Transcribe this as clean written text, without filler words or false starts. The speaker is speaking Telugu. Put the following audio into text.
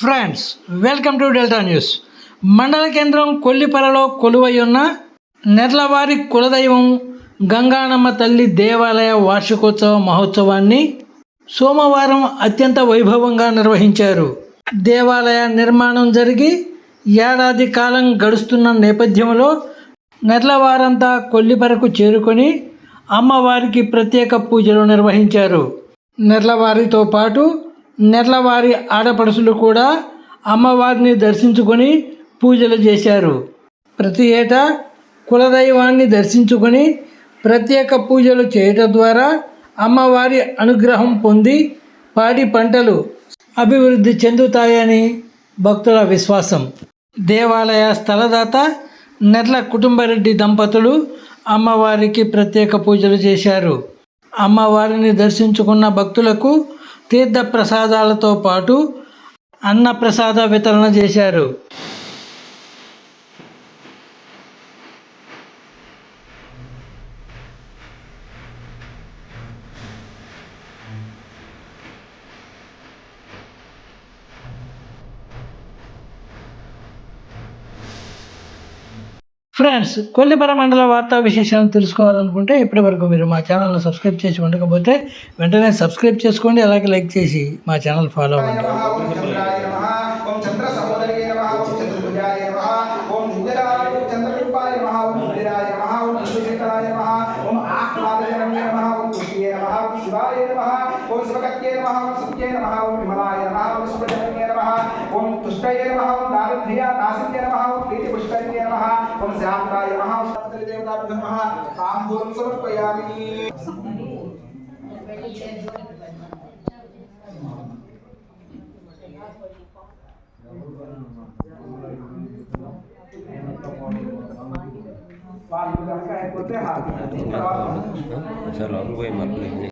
Friends, welcome to delta news. మండల కేంద్రం కొల్లిపరలో కొలువై ఉన్న నెర్లవారి కులదైవం గంగానమ్మ తల్లి దేవాలయ వార్షికోత్సవ మహోత్సవాన్ని సోమవారం అత్యంత వైభవంగా నిర్వహించారు. దేవాలయ నిర్మాణం జరిగి ఏడాది కాలం గడుస్తున్న నేపథ్యంలో నెర్లవారంతా కొల్లిపరకు చేరుకొని అమ్మవారికి ప్రత్యేక పూజలు నిర్వహించారు. నెర్లవారితో పాటు నెర్లవారి ఆడపడుచులు కూడా అమ్మవారిని దర్శించుకొని పూజలు చేశారు. ప్రతి ఏటా కులదైవాన్ని దర్శించుకొని ప్రత్యేక పూజలు చేయటం ద్వారా అమ్మవారి అనుగ్రహం పొంది పాడి పంటలు అభివృద్ధి చెందుతాయని భక్తుల విశ్వాసం. దేవాలయ స్థలదాత నెర్ల కుటుంబరెడ్డి దంపతులు అమ్మవారికి ప్రత్యేక పూజలు చేశారు. అమ్మవారిని దర్శించుకున్న భక్తులకు తీర్థ ప్రసాదాలతో పాటు అన్నప్రసాద వితరణ చేశారు. ఫ్రెండ్స్, కొల్లిపర మండల వార్తా విశేషాలను తెలుసుకోవాలనుకుంటే ఇప్పటివరకు మీరు మా ఛానల్ను సబ్స్క్రైబ్ చేసి ఉండకపోతే వెంటనే సబ్స్క్రైబ్ చేసుకోండి, అలాగే లైక్ చేసి మా ఛానల్ ఫాలో అవ్వండి. ఓం శివకత్యే నమః, ఓం సత్యే నమః, ఓం విమలాయ నమః, ఓం శుభజనన్యే నమః, ఓం తుష్టయే నమః, ఓం దారిద్ర్య నాశన్యే నమః, ఓం ప్రీతి పుష్కరిణ్యే నమః, ఓం శాంతాయ నమః, ఓం శాంతరి దేవతాభ్యో నమః. తాంబూలం సమర్పయామి. चलो अब कोई मत नहीं